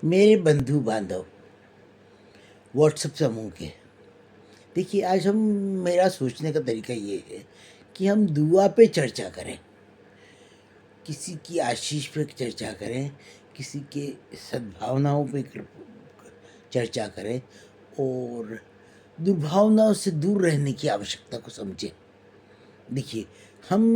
मेरे बंधु बांधव व्हाट्सएप समूह के, देखिए आज हम मेरा सोचने का तरीका ये है कि हम दुआ पे चर्चा करें, किसी की आशीष पे चर्चा करें, किसी के सद्भावनाओं पे चर्चा करें और दुर्भावनाओं से दूर रहने की आवश्यकता को समझें। देखिए हम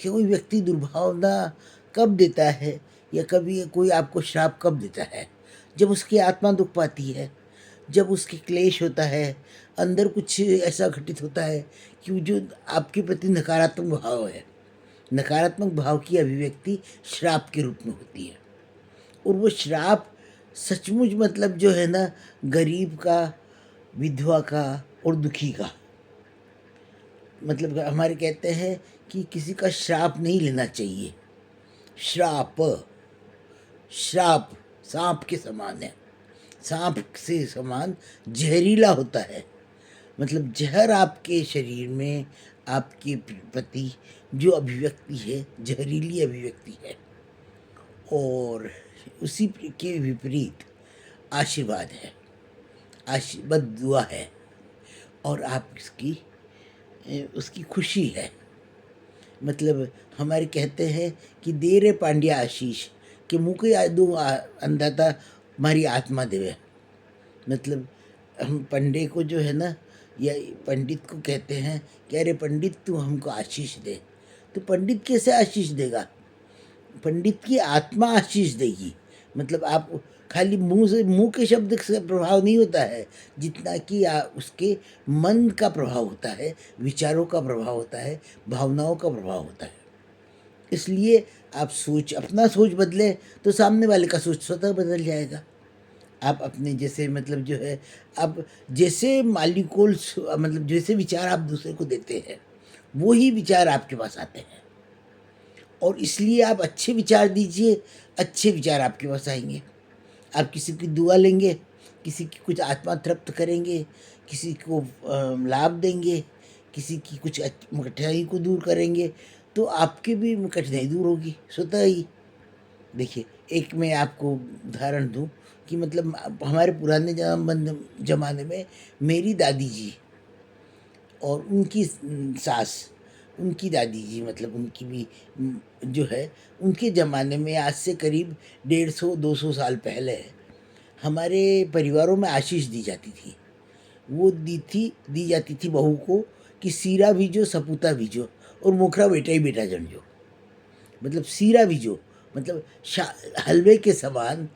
कोई व्यक्ति दुर्भावना कब देता है या कभी कोई आपको श्राप कब देता है? जब उसकी आत्मा दुख पाती है, जब उसके क्लेश होता है, अंदर कुछ ऐसा घटित होता है कि वो जो आपके प्रति नकारात्मक भाव है, नकारात्मक भाव की अभिव्यक्ति श्राप के रूप में होती है। और वो श्राप सचमुच मतलब जो है ना, गरीब का, विधवा का और दुखी का, मतलब हमारे कहते हैं कि किसी का श्राप नहीं लेना चाहिए। श्राप, श्राप सांप के समान है, सांप से समान जहरीला होता है। मतलब जहर आपके शरीर में, आपके प्रति जो अभिव्यक्ति है, जहरीली अभिव्यक्ति है। और उसी के विपरीत आशीर्वाद है, आशीर्वाद दुआ है, और आप उसकी खुशी है। मतलब हमारे कहते हैं कि दे रे पांड्या आशीष कि मुँह के दो अंधाता हमारी आत्मा देवे। मतलब हम पंडे को जो है ना, या पंडित को कहते हैं कि अरे पंडित तू हमको आशीष दे। तो पंडित कैसे आशीष देगा? पंडित की आत्मा आशीष देगी। मतलब आप खाली मुंह के शब्द से प्रभाव नहीं होता है, जितना कि उसके मन का प्रभाव होता है, विचारों का प्रभाव होता है, भावनाओं का प्रभाव होता है। इसलिए आप अपना सोच बदले तो सामने वाले का सोच स्वतः बदल जाएगा। आप अपने जैसे मतलब जो है, आप जैसे मालिकोल मतलब जैसे विचार आप दूसरे को देते हैं, वो ही विचार आपके पास आते हैं। और इसलिए आप अच्छे विचार दीजिए, अच्छे विचार आपके पास आएंगे। आप किसी की दुआ लेंगे, किसी की कुछ आत्मा तृप्त करेंगे, किसी को लाभ देंगे, किसी की कुछ कठिनाई को दूर करेंगे, तो आपकी भी कठिनाई दूर होगी स्वतः ही। देखिए एक मैं आपको उदाहरण दूं कि मतलब हमारे पुराने ज़माने में मेरी दादी जी और उनकी सास, उनकी दादी जी, मतलब उनकी भी जो है, उनके ज़माने में आज से करीब 150-200 साल पहले हमारे परिवारों में आशीष दी जाती थी। वो दी जाती थी बहू को कि सीरा बीजो सपूता बीजो और मोखरा बेटा ही बेटा जन। मतलब सीरा बीजो मतलब हलवे के समान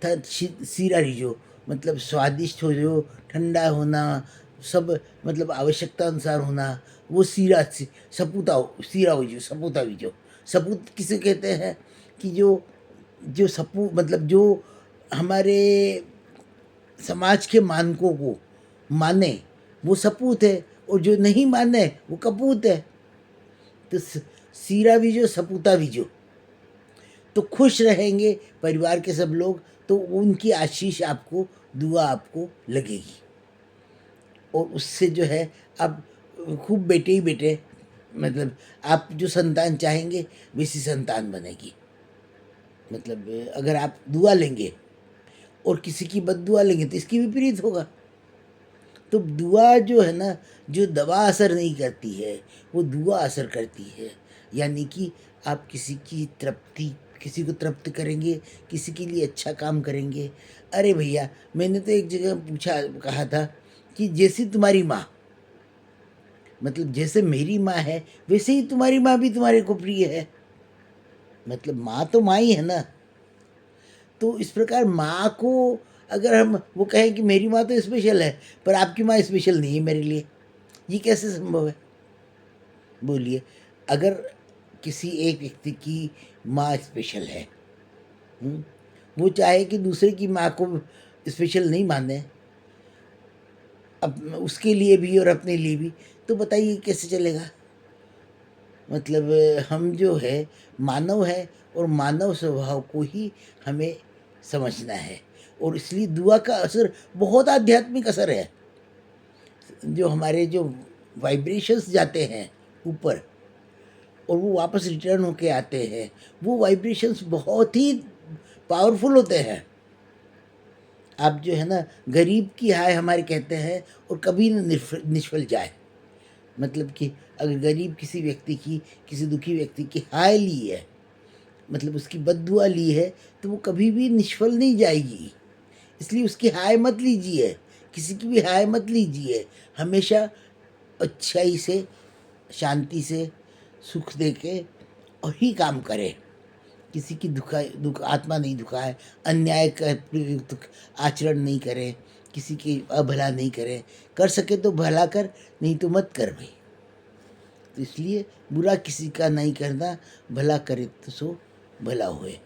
था, सीरा बीजो मतलब स्वादिष्ट हो, जो ठंडा होना, सब मतलब आवश्यकता अनुसार होना, वो सपूता हो, सीरा बीजो सपूता बीजो। सपूत किसे कहते हैं कि जो जो सपू मतलब जो हमारे समाज के मानकों को माने वो सपूत है, और जो नहीं माने वो कपूत है। तो सीरा बीजो सपूता बीजो, तो खुश रहेंगे परिवार के सब लोग, तो उनकी आशीष आपको, दुआ आपको लगेगी। और उससे जो है आप खूब बेटे ही बेटे, मतलब आप जो संतान चाहेंगे वैसी संतान बनेगी। मतलब अगर आप दुआ लेंगे और किसी की बद्दुआ लेंगे तो इसकी विपरीत होगा। तो दुआ जो है ना, जो दवा असर नहीं करती है वो दुआ असर करती है। यानी कि आप किसी को तृप्त करेंगे, किसी के लिए अच्छा काम करेंगे। अरे भैया, मैंने तो एक जगह कहा था कि जैसी तुम्हारी माँ, मतलब जैसे मेरी माँ है वैसे ही तुम्हारी माँ भी तुम्हारे को प्रिय है। मतलब माँ तो माँ ही है ना। तो इस प्रकार माँ को अगर हम वो कहें कि मेरी माँ तो स्पेशल है पर आपकी माँ स्पेशल नहीं है मेरे लिए, ये कैसे संभव है? बोलिए। अगर किसी एक व्यक्ति की माँ स्पेशल है, वो चाहे कि दूसरे की माँ को स्पेशल नहीं माने, अब उसके लिए भी और अपने लिए भी, तो बताइए कैसे चलेगा? मतलब हम जो है मानव है, और मानव स्वभाव को ही हमें समझना है। और इसलिए दुआ का असर बहुत आध्यात्मिक असर है। जो हमारे जो वाइब्रेशंस जाते हैं ऊपर और वो वापस रिटर्न होके आते हैं, वो वाइब्रेशंस बहुत ही पावरफुल होते हैं। आप जो है ना, गरीब की हाय हमारे कहते हैं, और कभी न निष्फल जाए। मतलब कि अगर गरीब किसी व्यक्ति की, किसी दुखी व्यक्ति की हाय ली है, मतलब उसकी बद्दुआ ली है, तो वो कभी भी निष्फल नहीं जाएगी। इसलिए उसकी हाय मत लीजिए, किसी की भी हाय मत लीजिए। हमेशा अच्छाई से, शांति से, सुख दे के और ही काम करें। किसी की दुख आत्मा नहीं दुखाए, अन्याय का प्रयुक्त आचरण नहीं करें, किसी की अभला नहीं करें। कर सके तो भला कर, नहीं तो मत कर भाई। तो इसलिए बुरा किसी का नहीं करना, भला करे तो सो भला होए।